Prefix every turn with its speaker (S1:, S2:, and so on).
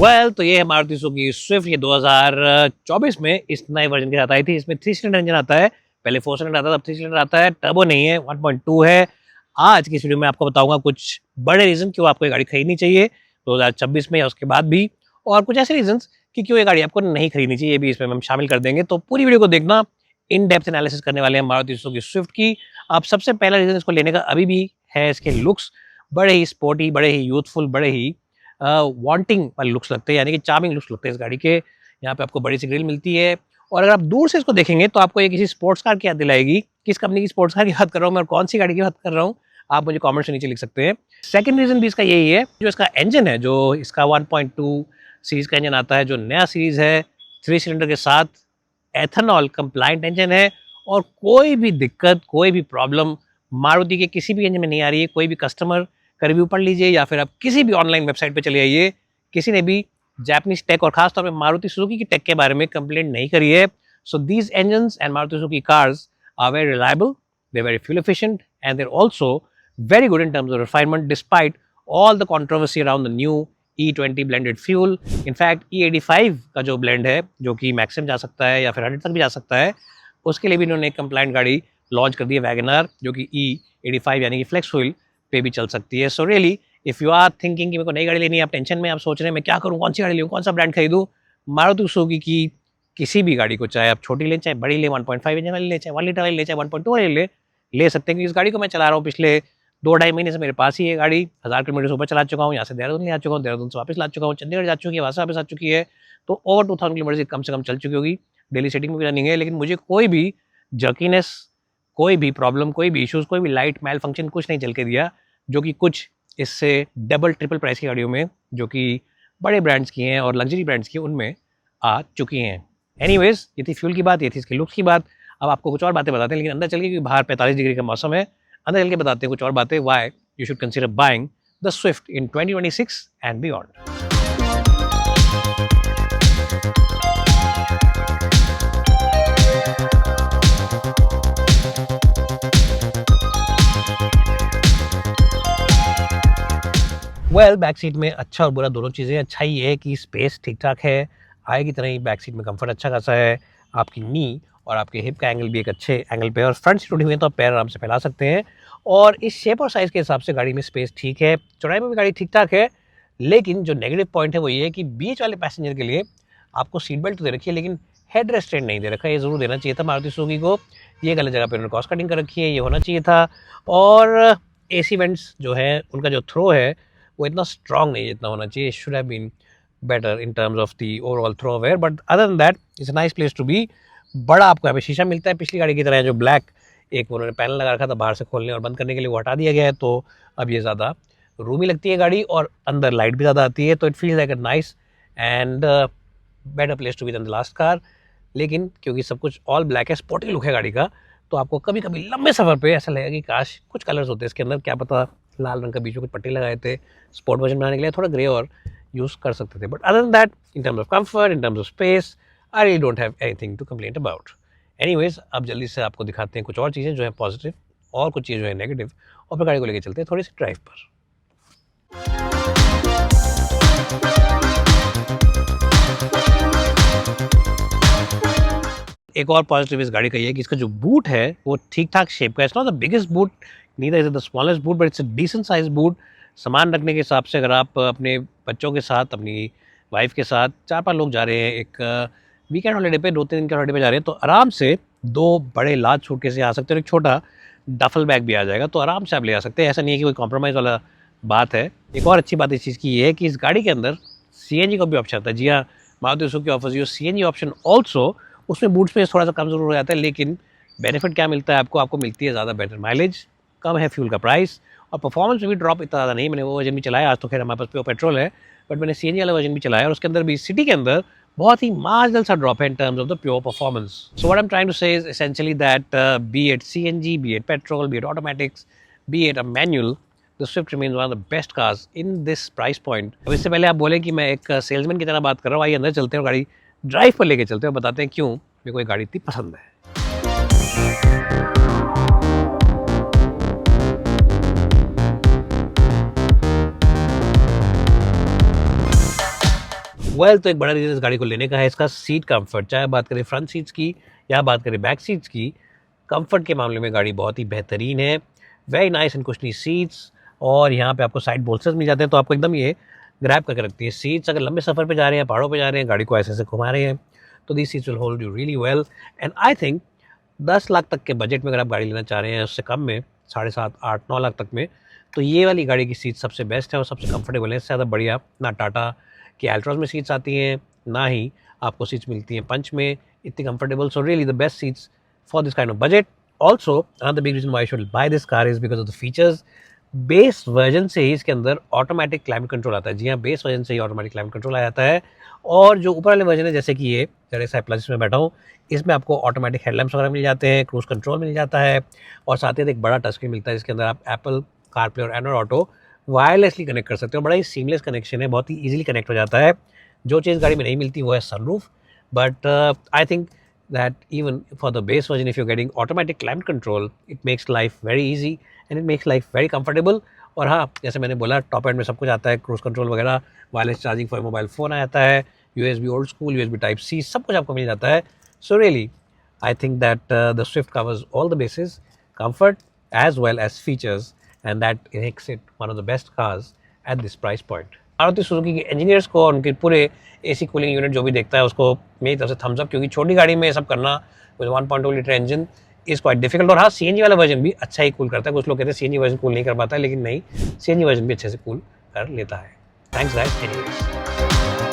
S1: तो ये है मारुति सुजुकी स्विफ्ट। ये 2024 में इस नए वर्जन के साथ आई थी। इसमें 3 सिलेंडर इंजन आता है, पहले 4 सिलेंडर आता था, अब 3 सिलेंडर आता है। टर्बो नहीं है, 1.2 है। आज की इस वीडियो में आपको बताऊंगा कुछ बड़े रीजन क्यों आपको ये गाड़ी खरीदनी चाहिए 2026 में या उसके बाद भी, और कुछ ऐसे रीजन कि क्यों ये गाड़ी आपको नहीं खरीदनी चाहिए, ये भी इसमें हम शामिल कर देंगे। तो पूरी वीडियो को देखना, इन डेप्थ एनालिसिस करने वाले हैं मारुति सुजुकी स्विफ्ट की। आप सबसे पहला रीजन इसको लेने का अभी भी है इसके लुक्स। बड़े ही स्पोर्टी, बड़े ही यूथफुल, बड़े ही वांटिंग वाले लुक्स लगते हैं, यानी कि चार्मिंग लुक्स लगते हैं इस गाड़ी के। यहाँ पे आपको बड़ी सी ग्रिल मिलती है, और अगर आप दूर से इसको देखेंगे तो आपको ये किसी स्पोर्ट्स कार की याद दिलाएगी। किस कंपनी की स्पोर्ट्स कार की बात कर रहा हूँ मैं और कौन सी गाड़ी की बात कर रहा हूँ, आप मुझे कमेंट से नीचे लिख सकते हैं। सेकंड रीजन भी इसका यही है, जो इसका इंजन है, जो इसका 1.2 सीरीज का इंजन आता है, जो नया सीरीज है, 3 सिलेंडर के साथ एथेनॉल कंप्लाइंट इंजन है, और कोई भी दिक्कत, कोई भी प्रॉब्लम मारुति के किसी भी इंजन में नहीं आ रही है। कोई भी कस्टमर का रिव्यू पढ़ लीजिए या फिर आप किसी भी ऑनलाइन वेबसाइट पे चले आइए, किसी ने भी जापानीज टेक और खासतौर पे मारुति सुजुकी की टेक के बारे में कंप्लेंट नहीं करी है। So these engines and Maruti Suzuki cars are very reliable, they're very fuel efficient, and they're also very good in terms of refinement despite all the controversy around the new E20 blended fuel. In fact, E85 का जो blend है, जो कि maximum जा सकता है या फिर 100 तक भी जा सकता है, उसके लिए भी इन्होंने एक कंप्लाइंट गाड़ी लॉन्च कर दी है, वैगनर, जो कि E85 यानी कि फ्लेक्स फ्यूल पे भी चल सकती है। So really if you are thinking कि मेरे को नई गाड़ी लेनी है, आप टेंशन में, आप सोच रहे हैं मैं क्या करूँ, कौन सी गाड़ी लूँ, कौन सा ब्रांड खरीदूँ, मारुति सुजुकी की किसी भी गाड़ी को, चाहे आप छोटी लें चाहे बड़ी लें, 1.5 इंजन वाली लें चाहे 1 लीटर वाली लें चाहे 1.2 वाली ले सकते हैं। क्योंकि इस गाड़ी को मैं चला रहा हूँ पिछले 2-2.5 महीने से, मेरे पास ही ये गाड़ी 1000 किलोमीटर से ऊपर चला चुका हूँ। यहाँ से देहरादून ले आ चुका हूँ, देहरादून से वापस ला चुका हूँ, चंडीगढ़ जा चुकी है, वहाँ से वापस आ चुकी है, तो ओवर 2000 किलोमीटर कम से कम चल चुकी होगी। डेली सेटिंग में भी रनिंग है, लेकिन मुझे कोई भी जर्कीनेस, कोई भी प्रॉब्लम, कोई भी इश्यूज़, कोई भी लाइट मैल फंक्शन कुछ नहीं चल के दिया, जो कि कुछ इससे डबल ट्रिपल प्राइस की गाड़ियों में, जो कि बड़े ब्रांड्स की हैं और लग्जरी ब्रांड्स की, उनमें आ चुकी हैं। एनीवेज, ये थी फ्यूल की बात, ये थी इसके लुक्स की बात। अब आपको कुछ और बातें बताते हैं, लेकिन अंदर चल के, क्योंकि बाहर 45 डिग्री का मौसम है, अंदर चल के बताते हैं कुछ और बातें, why you should consider buying the Swift in 2026 and beyond. Back seat में अच्छा और बुरा दोनों चीज़ें। अच्छा ये है कि स्पेस ठीक ठाक है, आगे की तरह ही बैक सीट में कंफर्ट अच्छा खासा है, आपकी नी और आपके हिप का एंगल भी एक अच्छे एंगल पे है, और फ्रंट सीट उठी हुई है तो आप पैर आराम से फैला सकते हैं, और इस शेप और साइज़ के हिसाब से गाड़ी में स्पेस ठीक है, चौड़ाई में भी गाड़ी ठीक ठाक है। लेकिन जो नेगेटिव पॉइंट है वो ये है कि बीच वाले पैसेंजर के लिए आपको सीट बेल्ट तो दे रखी है, लेकिन हेड रेस्टेंट नहीं दे रखा है। ये ज़रूर देना चाहिए था मारुति सुजुकी को, ये गलत जगह पर उन्होंने कॉस्ट कटिंग कर रखी है, ये होना चाहिए था। और AC वेंट्स जो है, उनका जो थ्रो है वो इतना स्ट्रॉन्ग नहीं है जितना होना चाहिए। Should have been better in terms of the overall throw aware, but other than that it's a nice place to be. बड़ा आपको यहाँ पे शीशा मिलता है, पिछली गाड़ी की तरह जो ब्लैक एक उन्होंने पैनल लगा रखा था बाहर से खोलने और बंद करने के लिए, वो हटा दिया गया है, तो अब ये ज़्यादा रूमी लगती है गाड़ी, और अंदर लाइट भी ज़्यादा आती है, तो it feels like a nice and better place to be than the last car. लेकिन क्योंकि सब कुछ ऑल ब्लैक है, स्पोर्टी लुक है गाड़ी का, तो आपको कभी कभी लंबे सफ़र पे ऐसा लगेगा कि काश कुछ कलर्स होते इसके अंदर, क्या पता लाल रंग का बीच में कुछ पट्टी लगाए थे, स्पोर्ट वर्जन बनाने के लिए थोड़ा ग्रे और यूज़ कर सकते थे। But other than that, in terms of comfort, in terms of space, I really don't have anything to complaint about. Anyways, अब जल्दी से आपको दिखाते हैं कुछ और चीज़ें जो है पॉजिटिव और कुछ चीज़ें जो है नेगेटिव, और फिर गाड़ी को लेकर चलते हैं थोड़ी सी ड्राइव पर। एक और पॉजिटिव इस गाड़ी का ये है कि इसका जो बूट है वो ठीक ठाक शेप का है। It's not the biggest boot, neither is the smallest boot, but it's a decent size boot. सामान रखने के हिसाब से, अगर आप अपने बच्चों के साथ, अपनी वाइफ के साथ 4-5 लोग जा रहे हैं एक वीकेंड हॉलीडे पे, 2-3 दिन के हॉलीडे पे जा रहे हैं, तो आराम से 2 बड़े लार्ज सूटकेस आ सकते हैं और एक छोटा डफल बैग भी आ जाएगा, तो आराम से आप ले आ सकते हैं। ऐसा नहीं है कि कोई कॉम्प्रोमाइज़ वाला बात है। एक और अच्छी बात इस चीज़ की ये है कि इस गाड़ी के अंदर CNG का भी ऑप्शन आता है। जी हाँ, Maruti Suzuki offers you CNG option also. उसमें बूट स्पेस थोड़ा सा कम ज़रूर हो जाता है, लेकिन बेनिफिट क्या मिलता है आपको, आपको मिलती है ज़्यादा बेटर माइलेज, कम है फ्यूल का प्राइस, और परफॉर्मेंस में भी ड्रॉप इतना ज़्यादा नहीं। मैंने वो वर्जन भी चलाया, आज तो खैर हमारे पास प्योर पेट्रोल है, बट मैंने CNG वाला वर्जन भी चलाया, और उसके अंदर भी सिटी के अंदर बहुत ही मार्जिनल सा ड्रॉप है in terms of the pure performance. So what I am trying to say is essentially that be it CNG, be it petrol, be it automatics, be it a manual, the Swift remains one of the best cars in this price point. अब इससे पहले आप बोले कि मैं एक salesman की तरह बात कर रहा हूँ, आइए अंदर चलते हैं और गाड़ी ड्राइव पर लेके चलते हैं और बताते हैं क्यों मेरे को ये गाड़ी इतनी पसंद है। वेल तो एक बड़ा रीज़न इस गाड़ी को लेने का है इसका सीट कंफर्ट। चाहे बात करें फ्रंट सीट्स की या बात करें बैक सीट्स की, कंफर्ट के मामले में गाड़ी बहुत ही बेहतरीन है। वेरी नाइस एंड कुशनी सीट्स, और यहाँ पे आपको साइड बोल्स्टर्स मिल जाते हैं, तो आपको एकदम ये ग्रैब करके रखती है सीट्स। अगर लंबे सफ़र पे जा रहे हैं, पहाड़ों पे जा रहे हैं, गाड़ी को ऐसे ऐसे घुमा रहे हैं, तो the seats will hold you really well. And I think 10 lakh तक के बजट में अगर आप गाड़ी लेना चाह रहे हैं, उससे कम में 7.5, 8, 9 लाख तक में, तो ये वाली गाड़ी की सीट सबसे बेस्ट है और सबसे कंफर्टेबल है। इससे ज़्यादा बढ़िया ना टाटा की अल्ट्रास में सीट्स आती हैं, ना ही आपको सीट्स मिलती हैं पंच में इतनी comfortable. So really the best seats for this kind of budget. Also another big reason why I should buy this car is because of the features. Base version से ही इसके अंदर ऑटोमेटिक क्लाइमेट कंट्रोल आता है। जी हाँ, base version से ही automatic climate control आ जाता है। और जो ऊपर वाले वर्जन है, जैसे कि ये जेड प्लस में बैठा हूँ, इसमें आपको ऑटोमेटिक हेडलैम्प्स वगैरह मिल जाते हैं, क्रूज कंट्रोल मिल जाता है, और साथ ही एक बड़ा टच स्क्रीन मिलता है जिसके अंदर आप एप्पल कारप्ले और एंड्रॉइड ऑटो वायरलेसली कनेक्ट कर सकते हो। बड़ा ही सीमलेस कनेक्शन है, बहुत ही ईजिली कनेक्ट हो जाता है। जो चीज़ गाड़ी में नहीं मिलती वो है sunroof, but I think that even for the base version, if you're getting automatic climate control, it makes life very easy and it makes life very comfortable. और हाँ, जैसे मैंने बोला, टॉप एंड में सब कुछ आता है, क्रूज कंट्रोल वगैरह, wireless charging for mobile phone आ जाता है, USB old school, USB type C, सब कुछ आपको मिल जाता है। So really I think that the Swift covers all the bases, comfort as well as features, and that makes it one of the best cars at this price point. Maruti Suzuki के engineers को और उनके पूरे AC cooling unit जो भी देखता है उसको मेरी तरफ से थम्स अप, क्योंकि छोटी गाड़ी में ये सब करना with 1.2 litre engine is quite difficult. और हाँ, सीएनजी वाला वर्जन भी अच्छा ही कूल करता है। कुछ लोग कहते हैं सीएनजी वर्जन कूल नहीं कर पाता है, लेकिन नहीं, सीएनजी वर्जन भी अच्छे से कूल कर लेता है। Thanks guys anyways.